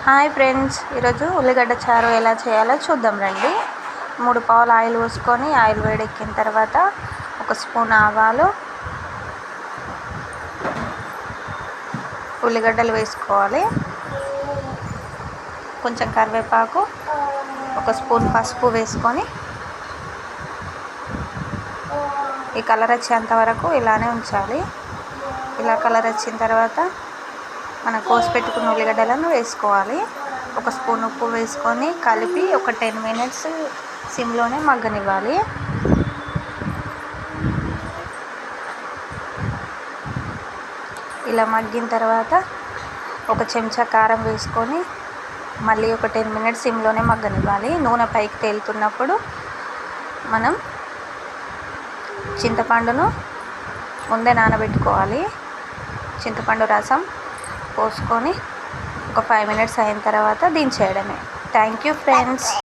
Hi friends, ఈరోజు ఉల్లిగడ్డ చారు ఎలా చేయాలో చూద్దాం రండి. 3 పావులు ఆయిల్ పోసుకొని ఆయిల్ వేడెక్కిన తర్వాత 1 స్పూన్ ఆవాలు, ఉల్లిగడ్డలు వేసుకోవాలి. కొంచెం కరివేపాకు, 1 స్పూన్ పసుపు వేసుకొని ఈ కలర్ వచ్చేంత వరకు ఇలానే ఉంచాలి. ఇలా కలర్ వచ్చిన తర్వాత మనం కోసి పెట్టుకున్న ఉల్లిగడ్డలను వేసుకోవాలి. 1 స్పూన్ ఉప్పు వేసుకొని కలిపి ఒక 10 మినిట్స్ సిమ్లోనే మగ్గనివ్వాలి. ఇలా మగ్గిన తర్వాత 1 చెంచా కారం వేసుకొని మళ్ళీ ఒక 10 మినిట్స్ సిమ్లోనే మగ్గనివ్వాలి. నూనె పైకి తేలుతున్నప్పుడు మనం చింతపండును ముందే నానబెట్టుకోవాలి. చింతపండు రసం పోసుకొని ఒక 5 మినిట్స్ అయిన తర్వాత దించేయడమే. Thank you friends.